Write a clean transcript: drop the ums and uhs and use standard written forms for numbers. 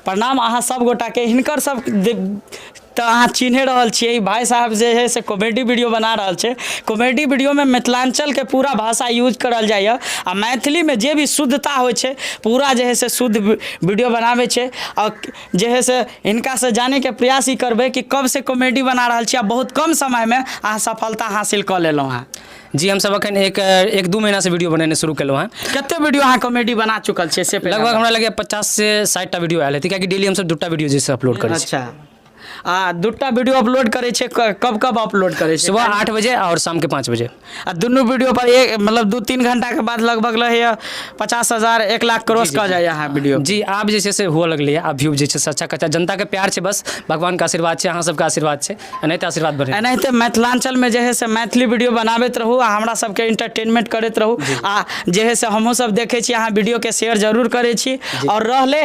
प्रणाम अहाँ सब गोटा के हिनकर सब तो अहाँ चिन्हे रहल छियै भाई साहब जे है से कॉमेडी वीडियो बना रहल छै। कॉमेडी वीडियो में मिथिलांचल के पूरा भाषा यूज करल जाइए आ मैथिली में जे भी शुद्धता होइ छै पूरा जे है से शुद्ध वीडियो बनाबै छै। और जे है से इनका से जाने के प्रयास ही करबै कि कब से कॉमेडी बना रहल छी आ बहुत कम समय में अहाँ सफलता हासिल कर लेलहुँ हैं। जी हम सब अखन एक दू महीना से वीडियो बनेने शुरू केलहुँ हैं। कते वीडियो अहाँ कॉमेडी बना चुकल छियै से लगभग हमरा लगे 50 से 60टा वीडियो आयल हेतै कियाकि डेली हम सब 2टा वीडियो जैसे अपलोड करै छी। अच्छा आ 2टा वीडियो अपलोड करे छे कब कब अपलोड करे छे? सुबह 8 बजे और शाम के 5 बजे। आ दोनों वीडियो पर एक मतलब 2-3 घंटा के बाद लगभग लगे 50,000 1 लाख क्रॉस कर जाए यहाँ वीडियो। जी आप जैसे से हुआ लगलिए आप व्यू जैसे से अच्छा कच्चा जनता के प्यार छे, बस भगवान का आशीर्वाद छे, अहाँ सबके आशीर्वाद छे, एनाहिते आशीर्वाद बढ़े। एनाहिते मिथिलांचल में जे है से मैथिली वीडियो बनाबैत रहू आ हमरा सबके इंटरटेनमेंट करैत रहू आ जे है से हमहूँ सब देखे छी अहाँ वीडियो के शेयर जरूर करे छी। और रहले